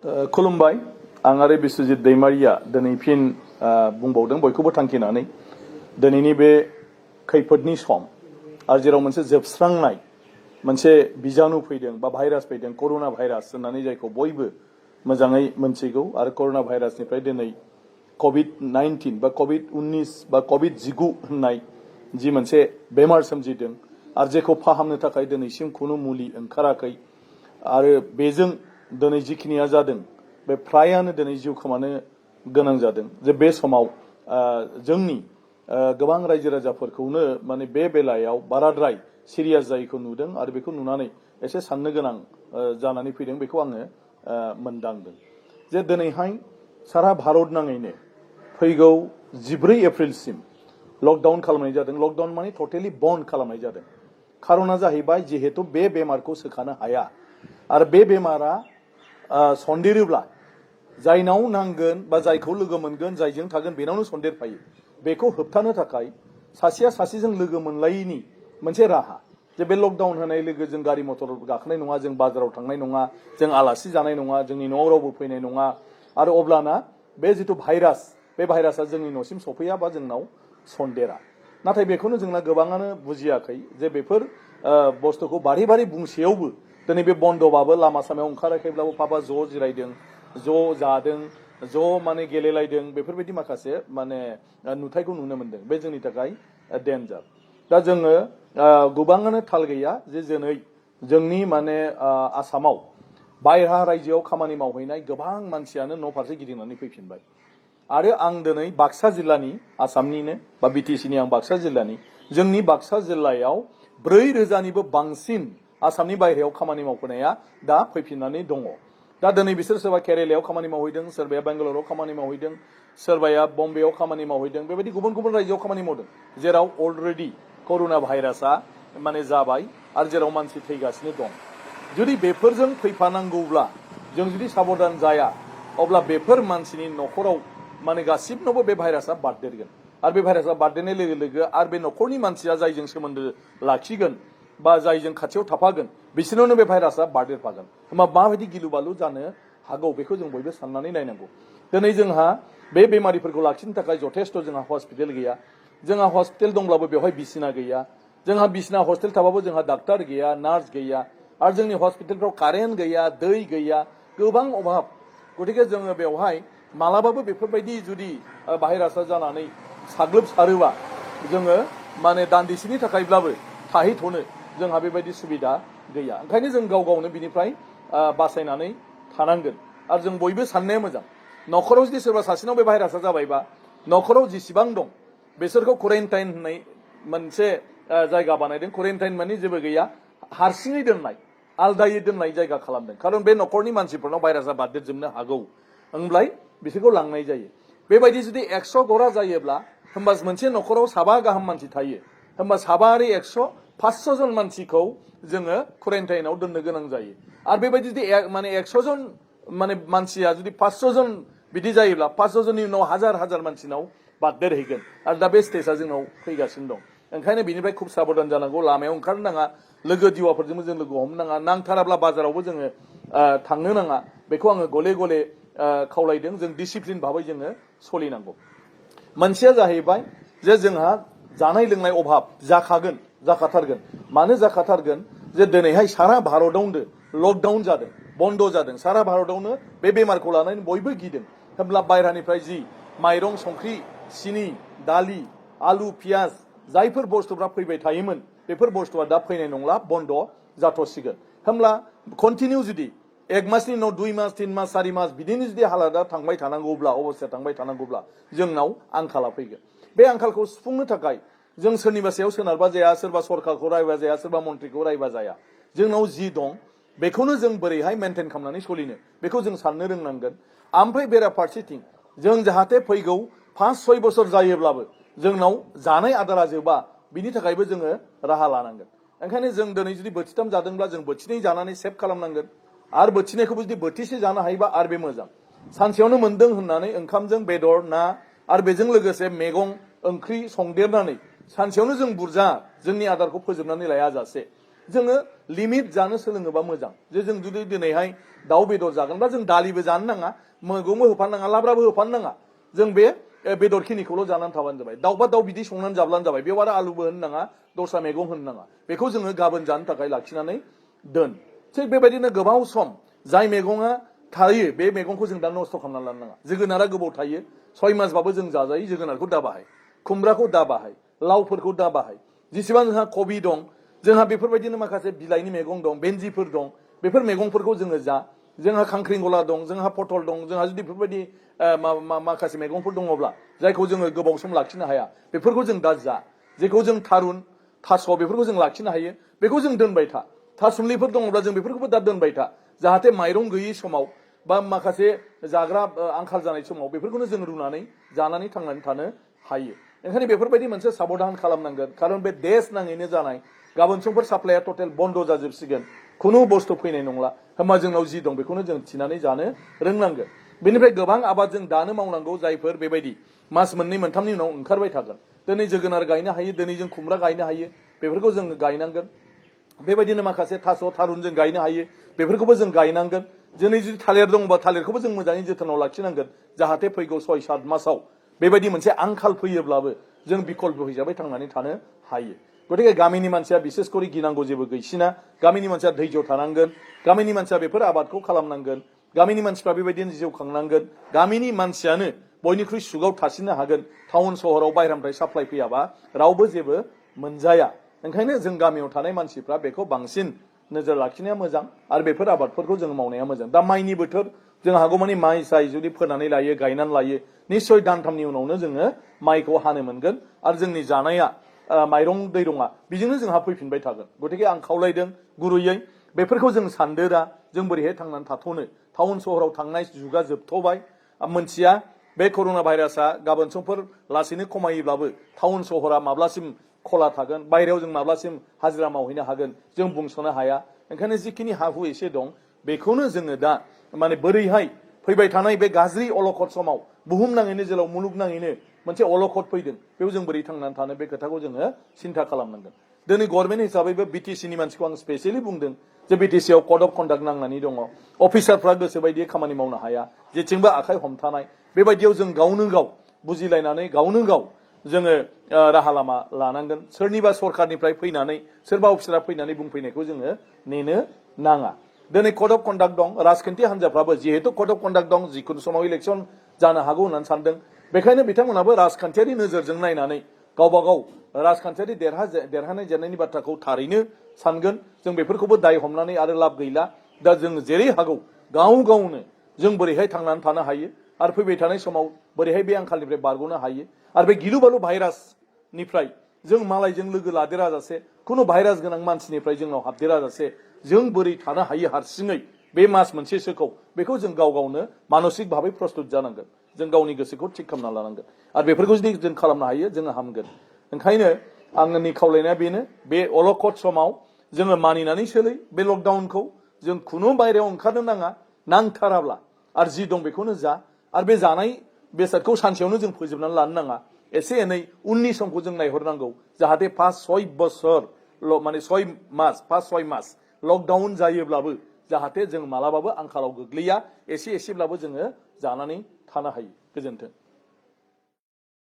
खुलुमबाय आं आरो बिस्वजित दैमारिया दिनै फिन बुंबावदों बयखौबो थांखिनानै दिनैनि बे खैफोदनि सम आरो जेराव मोनसे जोबस्रांनाय मोनसे बिजानु फैदों बा भाइरास फैदों कर'ना भाइरास होननानै जायखौ बयबो मोजाङै मोनथिगौ आरो कर'ना भाइरासनिफ्राय दिनै कभिड-19 बा कभिड-19 बा कभिड-19 होननाय जि मोनसे बेमार सोमजिदों आरो जेखौ फाहामनो थाखाय दिनैसिम खुनु मुलि ओंखाराखै आरो बेजों दिनै जिखिनिया जादों बे फ्रायानो दिनै जिउ खोमानो गोनां जादों जे बे समाव जोंनि गोबां रायजो राजाफोरखौनो माने बे बेलायाव बाराद्राय सिरियास जायैखौ नुदों आरो बेखौ नुनानै एसे साननो गोनां जानानै फैदों बेखौ आङो मोनदांदों जे दिनैहाय सारा भारत नाङैनो फैगौ 14 एप्रिलसिम लकडाउन खालामनाय जादों। लकडाउन माने टटेलि बन्द खालामनाय जादों। खारना जाहैबाय जिहेतु बे बेमारखौ सोखानो हाया आरो बे बेमारा सन्देरोब्ला जायनाव नांगोन बा जायखौ लोगो मोनगोन जायजों थागोन बेनावनो सन्देरफायो। बेखौ होबथानो थाखाय सासेया सासेजों लोगो मोनलायैनि मोनसे राहा जे बे लकडाउन होनाय लोगो जों गारि मटर गाखोनाय नङा, जों बाजाराव थांनाय नङा, जों आलासि जानाय नङा, जोंनि न'आव रावबो फैनाय नङा आरो अब्लाना बे जिथु भाइरास बे भाइरासआ जोंनि न'सिम सफैया बा जोंनाव सन्देरा। नाथाय बेखौनो जोंना गोबाङानो बुजियाखै जे बेफोर बुस्थुखौ बारे बारे बुंसेयावबो दिनै बे बन्दबाबो लामा सामायाव ओंखाराखैब्लाबो पापा ज' जिरायदों, ज' जादों, ज' माने गेलेलायदों बेफोरबायदि माखासे माने नुथायखौ नुनो मोनदों। बे जोंनि थाखाय डेन्जार। दा जोङो गोबाङानो थाल गैया जे दिनै जोंनि माने आसामाव बायह्रा रायजोआव खामानि मावहैनाय गोबां मानसियानो न' फारसे गिदिंनानै फैफिनबाय आरो आं दिनै बाक्सा जिल्लानि आसामनिनो बा बिटिसिनि आं बाक्सा जिल्लानि जोंनि बाक्सा जिल्लायाव 4,000निबो बांसिन आसामनि बायह्रायाव खामानि मावफैनाया दा फैफिननानै दङ। दा दिनै बिसोर सोरबा केरेलायाव खामानि मावहैदों, सोरबाया बेंगालराव खामानि मावहैदों, सोरबाया बम्बेआव खामानि मावहैदों, बेबायदि गुबुन गुबुन रायजोआव खामानि मावदों जेराव अलरेडि कर'ना भाइरासआ माने जाबाय आरो जेराव मानसि थैगासिनो दं। जुदि बेफोरजों फैफानांगौब्ला जों जुदि साबधान जाया अब्ला बेफोर मानसिनि न'खराव माने गासिबनावबो बे भाइरासआ बारदेरगोन आरो बे भाइरासआ बारदेरनाय लोगो लोगो आरो बे न'खरनि मानसिया जायजों सोमोन्दो लाखिगोन बा जायजों खाथियाव थाफागोन बिसोरनावनो बे भाइरासआ बारदेरफागोन। होमबा माबायदि गिलु बालु जानो हागौ बेखौ जों बयबो साननानै नायनांगौ। दिनै जोंहा बे बेमारिफोरखौ लाखिनो थाखाय जथेस्थ' जोंहा हस्पिटाल गैया। जोंहा हस्पिटाल दंब्लाबो बेवहाय बिसिना गैया। जोंहा बिसिना हस्पिटाल थाबाबो जोंहा डाक्टार गैया, नार्स गैया आरो जोंनि हस्पिटालफ्राव कारेन्ट गैया, दै गैया, गोबां अभाब। गतिके जोङो बेवहाय मालाबाबो बेफोरबायदि जुदि भाइरासआ जानानै साग्लोबसारोबा जोङो माने दान्दिसेनि थाखायब्लाबो थाहैथ'नो जोंहा बेबायदि सुबिदा गैया। ओंखायनो जों गाव गावनो बिनिफ्राय बासायनानै थानांगोन आरो जों बयबो साननाया मोजां। न'खराव जुदि सोरबा सासेनाव बे भाइरासआ जाबायबा न'खराव जेसेबां दं बिसोरखौ क्वारेन्टाइन होननाय मोनसे जायगा बानायदों। क्वारेन्टाइन माने जेबो गैया, हारसिङै दोननाय, आलदायै दोननाय जायगा खालामदों। खारन बे न'खरनि मानसिफोरनाव भाइरासआ बारदेरजोबनो हागौ होनब्लाय बिसोरखौ लांनाय जायो। बेबायदि जुदि 100 गरा जायोब्ला होमबा मोनसे न'खराव 7 गाहाम मानसि थायो। होमबा 7 आरो 100 500 जन मानसिखौ जोङो क्वारेन्टाइनाव दोननो गोनां जायो। आरो बेबायदि जुदि माने 100 जन माने मानसिया जुदि 500 जन बिदि जायोब्ला 500 जननि उनाव हाजार हाजार मानसिनाव बारदेरहैगोन आरो दा बे स्टेजआ जोंनाव फैगासिनो दं। ओंखायनो बिनिफ्राय खुब साबधान जानांगौ। लामायाव ओंखारनो नाङा, लोगो दिवाफोरजोंबो जों लोगो हमनो नाङा, नांथाराब्ला बाजारावबो जोङो थांनो नाङा। बेखौ आङो गले गले खावलायदों। जों डिसिप्लिन भाबै जोङो सोलिनांगौ। मोनसेया जाहैबाय जे जोंहा जानाय लोंनाय अभाब जाखाथारगोन। मानो जाखाथारगोन जे दिनैहाय सारा भारतआवनो लकडाउन जादों, बन्द जादों। सारा भारतआवनो बे बेमारखौ लानानै बयबो गिदों। होमब्ला बायह्रानिफ्राय जि माइरं, संख्रि, सिनि, दालि, आलु, पियाज जायफोर बुस्थुफ्रा फैबाय थायोमोन बेफोर बुस्थुआ दा फैनाय नंला, बन्द जाथ'सिगोन। होमब्ला कन्टिनिउ जुदि 1 मासनि उनाव 2 मास, 3 मास, 4 मास बिदिनो जुदि हालादा थांबाय थानांगौब्ला, अबस्थाया थांबाय थानांगौब्ला जोंनाव आंखाला फैगोन। बे आंखालखौ सुफुंनो थाखाय जों सोरनिबा सायाव सोनारबा जाया, सोरबा सरकारखौ रायबा जाया, सोरबा मन्थ्रिखौ रायबा जाया। जोंनाव जि दं बेखौनो जों बोरैहाय मेनटेन खालामनानै सोलिनो बेखौ जों साननो रोंनांगोन। ओमफ्राय बेराफारसेथिं जों जाहाथे फैगौ 5-6 बोसोर जायोब्लाबो जोंनाव जानाय आदारा जोबा बिनि थाखायबो जोङो राहा लानांगोन। ओंखायनो जों दिनै जुदि बोथिथाम जादोंब्ला जों बोथिनै जानानै सेभ खालामनांगोन आरो बोथिनैखौबो जुदि बोथिसे जानो हायोबा आरो बे मोजां। सानसेयावनो मोनदों होननानै ओंखामजों बेदर, ना आरो बेजों लोगोसे मैगं ओंख्रि संदेरनानै सानसेयावनो जों बुरजा जोंनि आदारखौ फोजोबनानै लाया जासे जोङो लिमिट जानो सोलोङोबा मोजां जे जों जुदि दिनैहाय दाउ बेदर जागोनबा जों दालिबो जानो नाङा मैगंबो होफानो नाङा लाब्राबो होफानो नाङा जों बे बेदरखिनिखौल' जानानै थाबानो जाबाय दाउबा दाउ बिदि संनानै जाब्लानो जाबाय बेयाव आरो आलुबो होनो नाङा दस्रा मैगं होनो नाङा बेखौ जोङो गाबोन जानो थाखाय लाखिनानै दोन थिग बेबायदिनो गोबाव सम जाय मैगङा थायो बे मैगंखौ जों दा नस्थ' खालामनानै लानो नाङा जोगोनारा गोबाव थायो 6 मासबाबो जों जाजायो जोगोनारखौ दा बाहाय खुमब्राखौ दा बाहाय लावफोरखौ दा बाहाय जेसेबां जोंहा कबि दं जोंहा बेफोरबायदिनो माखासे बिलाइनि मैगं दं बेन्जिफोर दं बेफोर मैगंफोरखौ जोङो जा जोंहा खांख्रिंखला दं जोंहा पटल दं जोंहा जुदि बेफोरबायदि माखासे मैगंफोर दङब्ला जायखौ जोङो गोबाव सम लाखिनो हाया बेफोरखौ जों दा जा जेखौ जों थारुन थास' बेफोरखौ जों लाखिनो हायो बेखौ जों दोनबाय था थासुमलिफोर दङब्ला जों बेफोरखौबो दा दोनबाय था जाहाथे माइरं गैयै समाव बा माखासे जाग्रा आंखाल जानाय समाव बेफोरखौनो जों रुनानै जानानै थांनानै थानो हायो ओंखायनो बेफोरबायदि मोनसे साबधान खालामनांगोन खारन बे देश नाङैनो जानाय गाबोन समफोर साप्लाइया टटेल बन्द जाजोबसिगोन खुनु बुस्थु फैनाय नंला होमबा जोंनाव जि दं बेखौनो जों थिनानै जानो रोंनांगोन बेनिफ्राय गोबां आबाद जों दानो मावनांगौ जायफोर बेबायदि मास मोननै मोनथामनि उनाव ओंखारबाय थागोन दिनै जोगोनार गायनो हायो दिनै जों खुमब्रा गायनो हायो बेफोरखौ जों गायनांगोन बेबायदिनो माखासे थास' थारुन जों गायनो हायो बेफोरखौबो जों गायनांगोन दिनै जुदि थालिर दङबा थालिरखौबो जों मोजाङै जोथोनाव लाखिनांगोन जाहाथे फैगौ 6-7 मासाव बेबायदि मोनसे आंखाल फैयोब्लाबो जों बिकल्प हिसाबै थांनानै थानो हायो गतिके गामिनि मानसिया बिसेस करि गिनांगौ जेबो गैसिना गामिनि मानसिया धैर्य थानांगोन गामिनि मानसिया बेफोर आबादखौ खालामनांगोन गामिनि मानसिफ्रा बेबायदिनो जिउ खांनांगोन गामिनि मानसियानो बयनिख्रुइ सुगाव थासिननो हागोन टाउन सहराव बाहेरानिफ्राय साप्लाइ फैयाबा रावबो जेबो मोनजाया ओंखायनो जों गामियाव थानाय मानसिफ्रा बेखौ बांसिन नोजोर लाखिनाया मोजां आरो बेफोर आबादफोरखौ जों मावनाया मोजां दा माइनि बोथोर जों हागौमानि माइ साइ जुदि फोनानै लायो गायनानै लायो निश्चय दानथामनि उनावनो जोङो माइखौ हानो मोनगोन आरो जोंनि जानाया माइरं दैरङा बेजोंनो जोंहा फैफिनबाय थागोन गतिके आं खावलायदों गुरैयै बेफोरखौ जों सानदोरा जों बोरैहाय थांनानै थाथ'नो टाउन सहराव थांनाय जुगा जोबथ'बाय मोनथिया बे कर'ना भाइरासआ गाबोन समफोर लासैनो खमायोब्लाबो टाउन सहरा माब्लासिम खला थागोन बायरायाव जों माब्लासिम हाजिरा मावहैनो हागोन जों बुंस'नो हाया ओंखायनो जिखिनि हा हु एसे दं बेखौनो जोङो दा माने बोरैहाय फैबाय थानाय बे गाज्रि अलखद समाव बुहुमनाङैनो जेराव मुलुगनाङैनो मोनसे अलखद फैदों बेयाव जों बोरै थांनानै थानो बे खोथाखौ जोङो सिन्था खालामनांगोन दिनै गभर्नमेन्ट हिसाबैबो बिटिसिनि मानसिखौ आं स्पेसियेलि बुंदों जे बिटिसिआव कड अफ कन्डाक्ट नांनानै दङ अफिसारफ्रा गोसोबायदि खामानि मावनो हाया जेथिंबो आखाइ हमथानाय बेबायदियाव जों गावनो गाव बुजिलायनानै गावनो गाव जोङो राहा लामा लानांगोन सोरनिबा सरखारनिफ्राय फैनानै सोरबा अफिसारा फैनानै बुंफैनायखौ जोङो नेनो नाङा दिनै कड अफ कन्डाक्ट दं राजखान्थि हान्जाफ्राबो जिहेतु कड अफ कन्डाक्ट दं जिखुनु समाव इलेक्सन जानो हागौ होननानै सानदों बेखायनो बिथांमोनाबो राजखान्थियारि नोजोरजों नायनानै गावबा गाव राजखान्थियारि देरहानाय जेननायनि बाथ्राखौ थारैनो सानगोन जों बेफोरखौबो दाय हमनानै आरो लाब गैला दा जों जेरै हागौ गाव गावनो जों बोरैहाय थांनानै थानो हायो आरो फैबाय थानाय समाव बोरैहाय बे आंखालनिफ्राय बारग'नो हायो आरो बे गिलु बालु भाइरासनिफ्राय जों मालायजों लोगो लादेरा जासे खुनु भाइरास गोनां मानसिनिफ्राय जोंनाव हाबदेरा जासे जों बोरै थानो हायो हारसिङै बे मास मोनसेसोखौ बेखौ जों गाव गावनो मानसिक भाबै प्रस्तुत जानांगोन जों गावनि गोसोखौ थिग खालामना लानांगोन आरो बेफोरखौ जुदि जों खालामनो हायो जोङो हामगोन ओंखायनो आंनि खावलायनाया बेनो बे अलखद समाव जोङो मानिनानै सोलै बे लकडाउनखौ जों खुनु बायरायाव ओंखारनो नाङा नांथाराब्ला आरो जि दं बेखौनो जा आरो बे जानाय बेसादखौ सानसेयावनो जों फोजोबनानै लानो नाङा एसे एनै उननि समखौ जों नायहरनांगौ जाहाथे 5-6 बोसोर माने 5-6 मास लकडाउन जायोब्लाबो जाहाथे जों मालाबाबो आंखालाव गोग्लैया एसे एसेब्लाबो जोङो जानानै थानो हायो गोजोन्थों